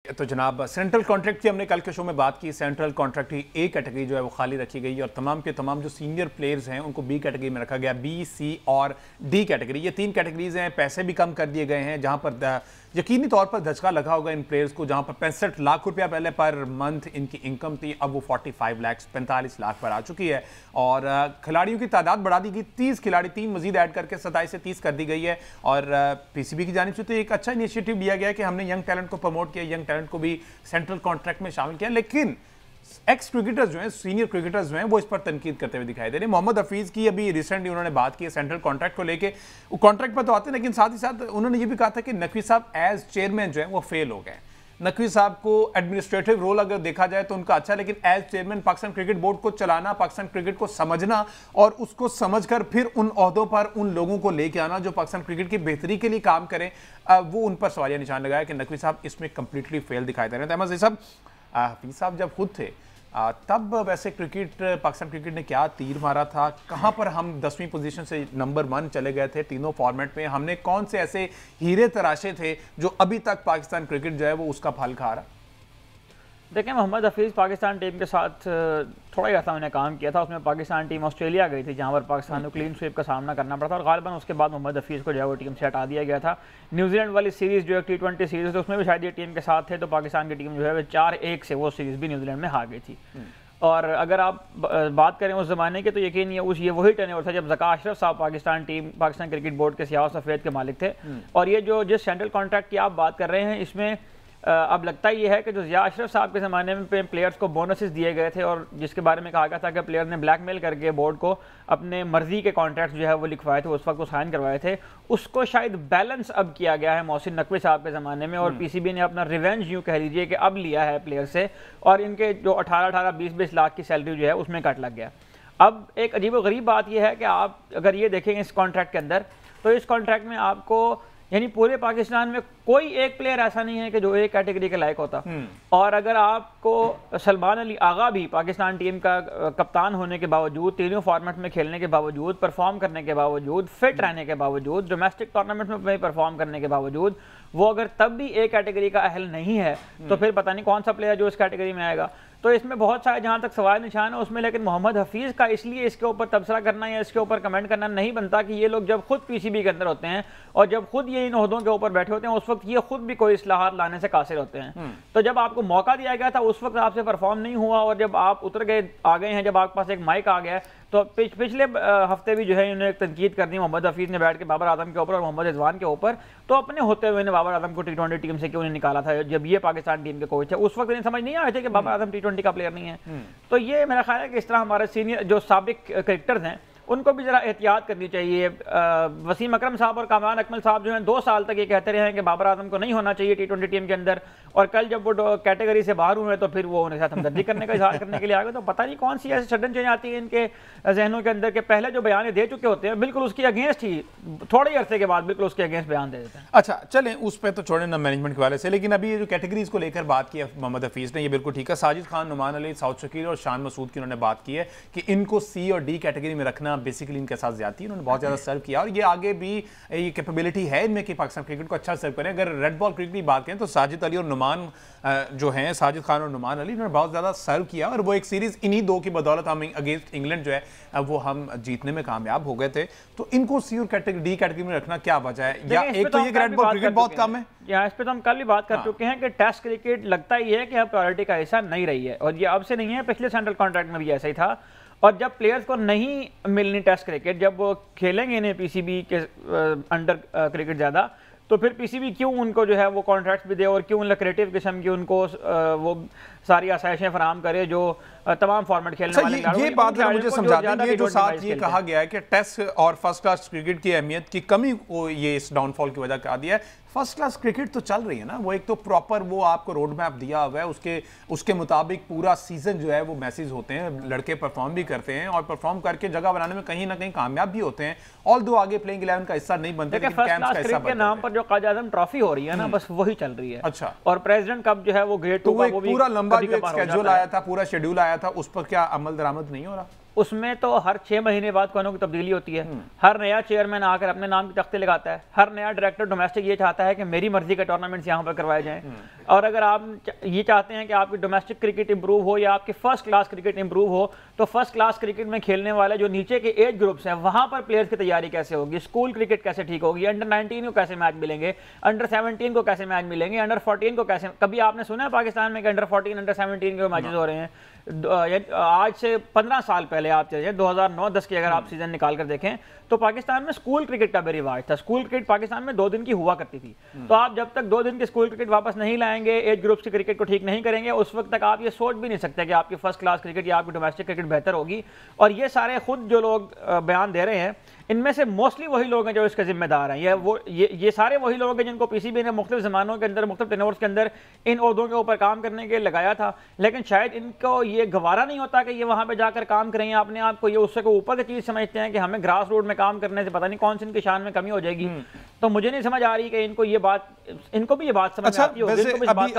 तो जनाब central contract की हमने कल के शो में बात की। सेंट्रल कॉन्ट्रैक्ट की ए कैटेगरी जो है वो खाली रखी गई और तमाम के तमाम जो सीनियर प्लेयर्स हैं उनको बी कैटेगरी में रखा गया। बी, सी और डी कैटेगरी, ये तीन कैटेगरीज हैं। पैसे भी कम कर दिए गए हैं, जहां पर यकीनी तौर पर धचका लगा होगा इन प्लेयर्स को। जहां पर 65 लाख रुपया पहले पर मंथ इनकी इनकम थी, अब वो 45 लाख 45 लाख पर आ चुकी है। और खिलाड़ियों की तादाद बढ़ा दी गई, 30 खिलाड़ी, 3 मजीद ऐड करके 27 से 30 कर दी गई है। और पीसीबी की जानिब से तो एक अच्छा इनिशिएटिव लिया गया है कि हमने यंग टैलेंट को प्रमोट किया, यंग टैलेंट को भी सेंट्रल कॉन्ट्रैक्ट में शामिल किया। लेकिन एक्स क्रिकेटर्स जो हैं, सीनियर क्रिकेटर्स जो हैं, वो इस पर तनकीद करते हुए दिखाई दे रहे हैं। मोहम्मद हफीज की अभी रिसेंटली उन्होंने बात की है सेंट्रल कॉन्ट्रैक्ट को लेके। वो कॉन्ट्रैक्ट पर तो आते हैं, लेकिन साथ ही साथ उन्होंने ये भी कहा था कि नकवी साहब एज चेयरमैन जो है वो फेल हो गए। नकवी साहब को एडमिनिस्ट्रेटिव रोल अगर देखा जाए तो उनका अच्छा, लेकिन as chairman Pakistan cricket board को चलाना, पाकिस्तान क्रिकेट को समझना और उसको समझकर फिर उन ओहदों पर उन लोगों को लेके आना जो पाकिस्तान क्रिकेट की बेहतरी के लिए काम करें, वो उन पर सवालिया निशान लगाया कि नकवी साहब इसमें कंप्लीटली फेल दिखाई दे रहे हैं। अहमद साहब, हफीज साहब जब खुद थे तब वैसे पाकिस्तान क्रिकेट ने क्या तीर मारा था, कहां पर हम 10वीं पोजीशन से नंबर 1 चले गए थे तीनों फॉर्मेट में, हमने कौन से ऐसे हीरे तराशे थे जो अभी तक पाकिस्तान क्रिकेट जो है वो उसका फल खा रहा? देखिए, मोहम्मद हफीज़ पाकिस्तान टीम के साथ थोड़ा ही अर्सा मैंने काम किया था। उसमें पाकिस्तान टीम ऑस्ट्रेलिया गई थी जहां पर पाकिस्तान को क्लीन स्वीप का सामना करना पड़ा था और गालिबन उसके बाद मोहम्मद हफीज़ को जो है वो टीम से हटा दिया गया था। न्यूजीलैंड वाली सीरीज़ जो है T20 सीरीज़ थी उसमें भी शायद ये टीम के साथ थे, तो पाकिस्तान की टीम जो है 4-1 से वो सीरीज़ भी न्यूजीलैंड में हार गई थी। और अगर आप बात करें उस ज़माने के, तो यकीन ये वही टेन्योर था जब ज़का अशरफ साहब पाकिस्तान क्रिकेट बोर्ड के सियाह सफ़ेद के मालिक थे। और ये जिस सेंट्रल कॉन्ट्रैक्ट की आप बात कर रहे हैं, इसमें अब लगता ये है कि जो ज़िया अशरफ साहब के ज़माने में प्लेयर्स को बोनसेस दिए गए थे और जिसके बारे में कहा गया था कि प्लेयर ने ब्लैकमेल करके बोर्ड को अपने मर्जी के कॉन्ट्रैक्ट जो है वो लिखवाए थे, उस वक्त वो साइन करवाए थे, उसको शायद बैलेंस अब किया गया है मोहसिन नकवी साहब के ज़माने में। और पीसीबी ने अपना रिवेंज यूँ कह लीजिए कि अब लिया है प्लेयर से, और इनके जो 18-18, 20-20 लाख की सैलरी जो है उसमें कट लग गया। अब एक अजीब व गरीब बात यह है कि आप अगर ये देखेंगे इस कॉन्ट्रैक्ट के अंदर, तो इस कॉन्ट्रैक्ट में आपको यानी पूरे पाकिस्तान में कोई एक प्लेयर ऐसा नहीं है कि जो एक कैटेगरी के लायक होता। और अगर आपको सलमान अली आगा भी पाकिस्तान टीम का कप्तान होने के बावजूद, तीनों फॉर्मेट में खेलने के बावजूद, परफॉर्म करने के बावजूद, फिट रहने के बावजूद, डोमेस्टिक टूर्नामेंट में परफॉर्म करने के बावजूद वो अगर तब भी एक कैटेगरी का अहल नहीं है, तो फिर पता नहीं कौन सा प्लेयर जो इस कैटेगरी में आएगा। तो इसमें बहुत सारे जहाँ तक सवाल निशान है उसमें, लेकिन मोहम्मद हफीज़ का इसलिए इसके ऊपर तबसरा करना या इसके ऊपर कमेंट करना नहीं बनता कि ये लोग जब खुद पीसीबी के अंदर होते हैं और जब खुद ये इन ओहदों के ऊपर बैठे होते हैं, उस वक्त ये खुद भी कोई इस्लाहात लाने से कासिर होते हैं। तो जब आपको मौका दिया गया था उस वक्त आपसे परफॉर्म नहीं हुआ, और जब आप उतर गए, आ गए हैं, जब आपके पास एक माइक आ गया, तो पिछले हफ्ते भी जो है इन्होंने एक तनकीद कर दी मोहम्मद हफीज़ ने बैठ के बाबर आजम के ऊपर और मोहम्मद रिजवान के ऊपर। तो अपने होते हुए ने बाबर आजम को T20 टीम से क्यों नहीं निकाला था जब ये पाकिस्तान टीम के कोच है? उस वक्त इन्हें समझ नहीं आए थे कि बाबर आजम T20 का प्लेयर नहीं है। तो ये मेरा ख्याल है कि इस तरह हमारे सीनियर जो साबिक क्रिकेटर्स हैं उनको भी जरा एहतियात करनी चाहिए। वसीम अकरम साहब और कामरान अकमल साहब जो हैं 2 साल तक ये कहते रहे हैं कि बाबर आजम को नहीं होना चाहिए T20 टीम के अंदर, और कल जब वो कैटेगरी से बाहर हुए तो फिर वो उनके साथ हमदर्दी करने का इजहार करने के लिए आ गए। तो पता नहीं कौन सी ऐसी सडन चेंज आती है इनके जहनों के अंदर के पहले जो बयान दे चुके होते हैं बिल्कुल उसकी अगेंस्ट ही थोड़े ही अरसे के बाद बिल्कुल उसके अगेंस्ट बयान दे देते हैं। अच्छा चलें उस पर तो छोड़े ना मैनेजमेंट के वाले से, लेकिन अभी ये जो कैटेगरीज को लेकर बात की है मोहम्मद हफीज़ ने, ये बिल्कुल ठीक है। साजिद खान, नुमान अली, साउद शकील और शान मसूद की उन्होंने बात की है कि इनको सी और डी कैटेगरी में रखना बेसिकली इनके साथ ज्यादती है। उन्होंने बहुत ज्यादा सर्व किया और ये आगे भी ये कैपेबिलिटी है इनमें कि पाकिस्तान क्रिकेट को अच्छा सर्व करें। अगर रेड बॉल क्रिकेट की बात करें तो साजिद अली और नुमान जो हैं, साजिद खान और नुमान अली, उन्होंने बहुत ज्यादा सर्व किया और वो एक सीरीज इन्हीं 2 की बदौलत हम अगेंस्ट इंग्लैंड जो है वो हम जीतने में कामयाब हो गए थे। तो इनको सी और डी कैटेगरी में रखना क्या वजह है? या एक तो ये रेड बॉल क्रिकेट बहुत कम है, यहाँ इस पे तो हम कल भी बात कर चुके हैं कि टेस्ट क्रिकेट लगता ही है कि अब प्रायोरिटी का हिस्सा नहीं रही है, और ये अब से नहीं है, पिछले सेंट्रल कॉन्ट्रैक्ट में भी ऐसा ही था। और जब प्लेयर्स को नहीं मिलनी टेस्ट क्रिकेट, जब वो खेलेंगे इन्हें पीसीबी के अंडर क्रिकेट ज़्यादा, तो फिर पीसीबी क्यों उनको जो है वो कॉन्ट्रैक्ट्स भी दे और क्यों लक्रेटिव किस्म की उनको वो सारी आसाइशें फराहम करे जो तमाम फॉर्मेट खेलने वाले ये बात मुझे समझा देंगे जो साथ ये कहा गया है कि टेस्ट और फर्स्ट क्लास क्रिकेट की अहमियत की कमी को ये इस डाउनफॉल की वजह कहा दिया है। फर्स्ट क्लास क्रिकेट तो चल रही है ना, वो एक तो प्रॉपर वो आपको रोड मैप दिया हुआ है, उसके मुताबिक पूरा सीजन जो है वो मैसेज होते हैं, लड़के परफॉर्म भी करते हैं और परफॉर्म करके जगह बनाने में कहीं ना कहीं कामयाब भी होते हैं। ऑल दो आगे प्लेइंग 11 का हिस्सा नहीं बनते, लेकिन कैंप्स का हिस्सा बनते हैं। नाम पर जो क़ायद आज़म ट्रॉफी हो रही है ना, बस वही चल रही है। अच्छा, और प्रेसिडेंट कप जो है वो ग्रेड 2 का वो भी पूरा लंबा जो स्केड्यूल आया था, पूरा शेड्यूल आया था, उस पर क्या अमल दरामद नहीं हो रहा? उसमें तो हर 6 महीने बाद कोई तब्दीली होती है। हर नया चेयरमैन आकर अपने नाम की तख्ते लगाता है, हर नया डायरेक्टर डोमेस्टिक ये चाहता है कि मेरी मर्जी के टूर्नामेंट्स यहाँ पर करवाए जाएं। और अगर आप ये चाहते हैं कि आपकी डोमेस्टिक क्रिकेट इंप्रूव हो या आपकी फर्स्ट क्लास क्रिकेट इंप्रूव हो, तो फर्स्ट क्लास क्रिकेट में खेलने वाले जो नीचे के एज ग्रुप्स हैं वहां पर प्लेयर्स की तैयारी कैसे होगी, स्कूल क्रिकेट कैसे ठीक होगी, अंडर 19 को कैसे मैच मिलेंगे, अंडर 17 को कैसे मैच मिलेंगे, अंडर 14 को कैसे, कभी आपने सुना है पाकिस्तान में कि अंडर 14 अंडर 17 के मैचेस हो रहे हैं? आज से 15 साल पहले आप चलिए 2009-10 की अगर आप सीजन निकाल कर देखें तो पाकिस्तान में स्कूल क्रिकेट का भी रिवाज था। स्कूल क्रिकेट पाकिस्तान में 2 दिन की हुआ करती थी। तो आप जब तक 2 दिन की स्कूल क्रिकेट वापस नहीं लाएंगे, एज ग्रुप्स की क्रिकेट को ठीक नहीं करेंगे, उस वक्त तक आप ये सोच भी नहीं सकते कि आपकी फर्स्ट क्लास क्रिकेट या आपकी डोमेस्टिक क्रिकेट बेहतर होगी। और ये सारे खुद जो लोग बयान दे रहे हैं, इनमें से मोस्टली वही लोग हैं जो इसके जिम्मेदार हैं। ये सारे वही लोग हैं जिनको पीसीबी ने मुख्तलिफ ज़मानों के अंदर, मुख्तलिफ टेनोर्स के अंदर इन ओहदों के ऊपर काम करने के लगाया था, लेकिन शायद इनको ये गवारा नहीं होता कि ये वहाँ पे जाकर काम करें। अपने आप को ये उससे को ऊपर की चीज़ समझते हैं कि हमें ग्रास रूट में काम करने से पता नहीं कौन सी इनकी शान में कमी हो जाएगी। तो मुझे नहीं समझ आ रही कि इनको भी ये बात समझ आती होगी।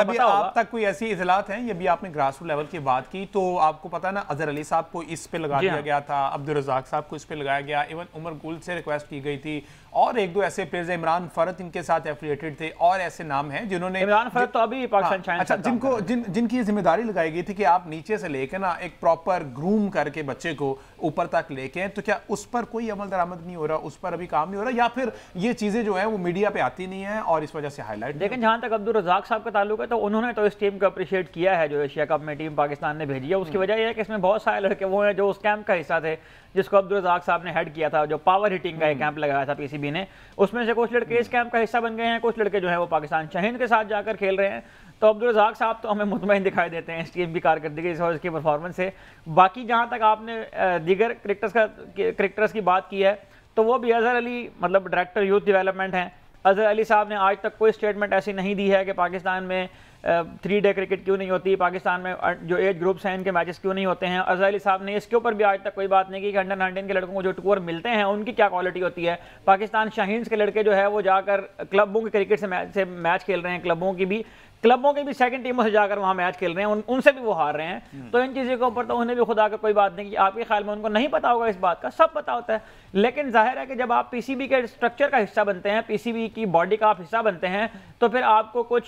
अभी आप तक कोई ऐसी इतलात हैं? ये भी आपने ग्रास रूट लेवल की बात की, तो आपको पता ना अजहर अली साहब को इस पे लगा दिया गया था, अब्दुल रज़ाक साहब को इस पे लगाया गया, इवन उमर गुल से रिक्वेस्ट की गई थी, और 1-2 ऐसे प्लेयर्स, इमरान फरत इनके साथ एफिलिएटेड थे, और ऐसे नाम हैं जिन्होंने, इमरान फरत तो अभी पाकिस्तान, अच्छा, जिनकी जिम्मेदारी लगाई गई थी कि आप नीचे से लेकर ना एक प्रॉपर ग्रूम करके बच्चे को ऊपर तक लेके, तो क्या उस पर कोई अमल दरामद नहीं हो रहा, उस पर अभी काम नहीं हो रहा, या फिर ये चीजें जो है वो मीडिया पे आती नहीं है और इस वजह से हाईलाइट? लेकिन जहां तक अब्दुल रज़ाक साहब का ताल्लुक है, तो उन्होंने तो इस टीम को अप्रिशिएट किया है जो एशिया कप में टीम पाकिस्तान ने भेजी है। उसकी वजह यह है कि इसमें बहुत सारे लड़के वो हैं जो उस कैंप का हिस्सा थे जिसको अब्दुल रज़ाक साहब ने हेड किया था, जो पावर हिटिंग का एक कैंप लगाया था पीसीबी ने। उसमें से कुछ लड़के इस कैंप का हिस्सा बन गए हैं, कुछ लड़के जो है वो पाकिस्तान शाहीन के साथ जाकर खेल रहे हैं। तो अब्दुल रज़ाक साहब तो हमें मुतमईन दिखाई देते हैं इस टीम की कारकर्दगी और इसकी परफॉर्मेंस से। बाकी जहाँ तक आपने दीगर क्रिकेटर्स की बात की है, तो वो भी अजहर अली, मतलब डायरेक्टर यूथ डेवलपमेंट हैं, अजहर अली साहब ने आज तक कोई स्टेटमेंट ऐसी नहीं दी है कि पाकिस्तान में 3 डे क्रिकेट क्यों नहीं होती, पाकिस्तान में जो एज ग्रुप्स हैं इनके मैचेस क्यों नहीं होते हैं। अजहर अली साहब ने इसके ऊपर भी आज तक कोई बात नहीं की कि अंडर 19 के लड़कों को जो टूर मिलते हैं उनकी क्या क्वालिटी होती है। पाकिस्तान शाहीन्स के लड़के जो है वो जाकर क्लबों के क्रिकेट से मैच खेल रहे हैं, क्लबों के भी सेकंड टीमों से जाकर वहां मैच खेल रहे हैं, उनसे भी वो हार रहे हैं। तो इन चीज़ों के ऊपर तो उन्हें भी खुदा का कोई बात नहीं की। आपके ख्याल में उनको नहीं पता होगा इस बात का? सब पता होता है। लेकिन जाहिर है कि जब आप पीसीबी के स्ट्रक्चर का हिस्सा बनते हैं, पीसीबी की बॉडी का आप हिस्सा बनते हैं, तो फिर आपको कुछ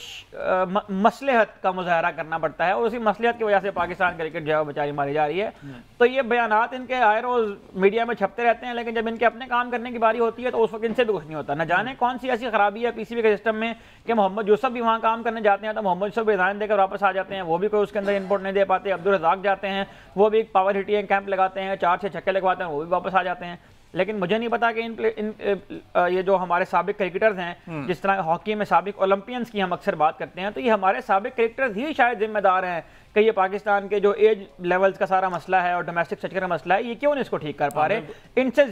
मसलहत का मुजाहरा करना पड़ता है, और उसी मसलहत की वजह से पाकिस्तान क्रिकेट जो है बेचारी मारी जा रही है। तो ये बयानात इनके आए रोज मीडिया में छपते रहते हैं, लेकिन जब इनके अपने काम करने की बारी होती है तो उस वक्त इनसे भी कुछ नहीं होता। न जाने कौन सी ऐसी खराबी है पीसीबी के सिस्टम में कि मोहम्मद यूसुफ भी वहाँ काम करने जाते हैं तो मोहम्मद यूसुफ रिजाइन देकर वापस आ जाते हैं, वो भी कोई उसके अंदर इनपुट नहीं दे पाते। अब्दुल रज़ाक जाते हैं, वो भी एक पावर हिटिंग कैंप लगाते हैं, 4-6 छक्के लगवाते हैं, वो भी वापस आ जाते हैं। लेकिन मुझे नहीं पता कि ये जो हमारे साबिक क्रिकेटर्स हैं, जिस तरह हॉकी में साबिक ओलंपियंस की हम अक्सर बात करते हैं, तो ये हमारे साबिक क्रिकेटर्स ही शायद जिम्मेदार हैं कि ये पाकिस्तान के जो एज लेवल्स का सारा मसला है और डोमेस्टिक स्ट्रक्चर का मसला है, ये क्यों नहीं इसको ठीक कर पा रहे। इनसे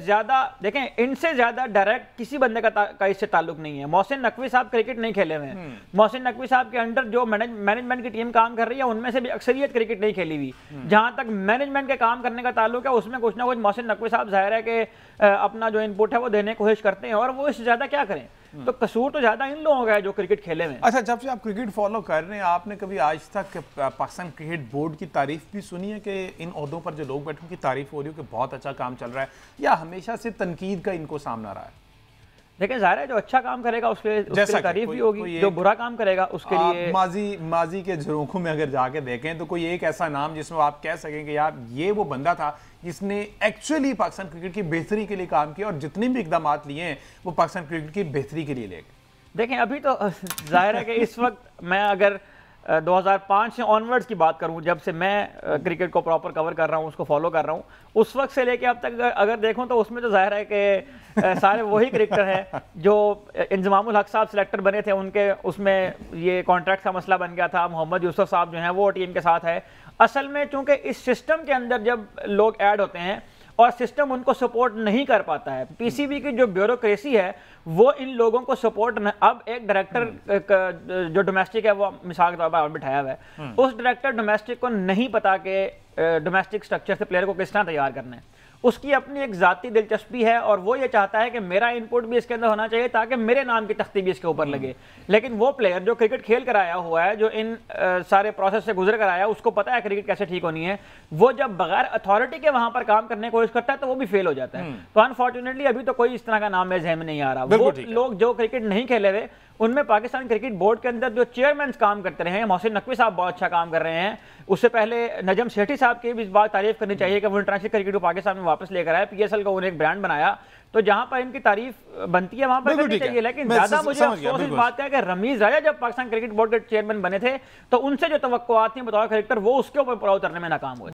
ज़्यादा डायरेक्ट किसी बंदे का इससे ताल्लुक नहीं है। मोहसिन नकवी साहब क्रिकेट नहीं खेले हुए हैं। मोहसिन नकवी साहब के अंडर जो मैनेजमेंट की टीम काम कर रही है, उनमें से भी अक्सरियत क्रिकेट नहीं खेली हुई। जहां तक मैनेजमेंट के काम करने का ताल्लुक है, उसमें कुछ ना कुछ मोहसिन नकवी साहब जाहिर है कि अपना जो इनपुट है वो देने की कोशिश करते हैं, और वो इससे ज्यादा क्या करें। तो कसूर तो ज्यादा इन लोगों का है जो क्रिकेट खेले में। अच्छा, जब से आप क्रिकेट फॉलो कर रहे हैं, आपने कभी आज तक पाकिस्तान क्रिकेट बोर्ड की तारीफ भी सुनी है कि इन ओहदों पर जो लोग बैठे उनकी तारीफ हो रही हो कि बहुत अच्छा काम चल रहा है, या हमेशा से तनकीद का इनको सामना रहा है? लेकिन जाहिर है जो अच्छा काम करेगा उसके तारीफ भी होगी, जो बुरा काम करेगा उसके लिए। माजी के झरोखों में अगर जाके देखें तो कोई एक ऐसा नाम जिसमें आप कह सकें कि यार ये वो बंदा था जिसने एक्चुअली पाकिस्तान क्रिकेट की बेहतरी के लिए काम किया, और जितने भी इकदाम लिए हैं वो पाकिस्तान क्रिकेट की बेहतरी के लिए ले गए? देखें, अभी तो जाहिर है कि इस वक्त मैं अगर 2005 से ऑनवर्ड्स की बात करूं, जब से मैं क्रिकेट को प्रॉपर कवर कर रहा हूं, उसको फॉलो कर रहा हूं, उस वक्त से लेके अब तक अगर देखूं तो उसमें तो जाहिर है कि सारे वही क्रिकेटर हैं जो इंजमामुल हक साहब सिलेक्टर बने थे, उनके उसमें ये कॉन्ट्रैक्ट का मसला बन गया था। मोहम्मद यूसुफ साहब जो हैं वो टीम के साथ है। असल में चूंकि इस सिस्टम के अंदर जब लोग ऐड होते हैं और सिस्टम उनको सपोर्ट नहीं कर पाता है, पीसीबी की जो ब्यूरोक्रेसी है वो इन लोगों को सपोर्ट अब एक डायरेक्टर जो डोमेस्टिक है वो मिसाल के तौर पर बिठाया हुआ है, उस डायरेक्टर डोमेस्टिक को नहीं पता कि डोमेस्टिक स्ट्रक्चर से प्लेयर को किस तरह तैयार करना है। उसकी अपनी एक जाती दिलचस्पी है और वो ये चाहता है कि मेरा इनपुट भी इसके अंदर होना चाहिए ताकि मेरे नाम की तख्ती भी इसके ऊपर लगे। लेकिन वो प्लेयर जो क्रिकेट खेल कर आया हुआ है, जो इन सारे प्रोसेस से गुजर कर आया, उसको पता है क्रिकेट कैसे ठीक होनी है, वो जब बगैर अथॉरिटी के वहां पर काम करने की कोशिश करता है तो वो भी फेल हो जाता है। तो अनफॉर्चुनेटली अभी तो कोई इस तरह का नाम मेरे ज़हन में नहीं आ रहा। वो लोग जो क्रिकेट नहीं खेले हुए उनमें पाकिस्तान क्रिकेट बोर्ड के अंदर जो चेयरमैन काम करते रहे हैं, मोहसिन नकवी साहब बहुत अच्छा काम कर रहे हैं। उससे पहले नजम सेठी साहब की भी इस बात तारीफ करनी चाहिए कि वो इंटरनेशनल क्रिकेट को पाकिस्तान में वापस लेकर आए, PSL का उन्हें एक ब्रांड बनाया। तो जहां पर इनकी तारीफ बनती है वहां पर करनी चाहिए। लेकिन ज्यादा मुझे अफसोस इस बात का है कि रमीज राजा जब पाकिस्तान क्रिकेट बोर्ड के चेयरमैन बने थे तो उनसे जो तवक्कुआत थी बतौर क्रिकेटर वो उसके ऊपर पूरा उतरने में नाकाम हुए।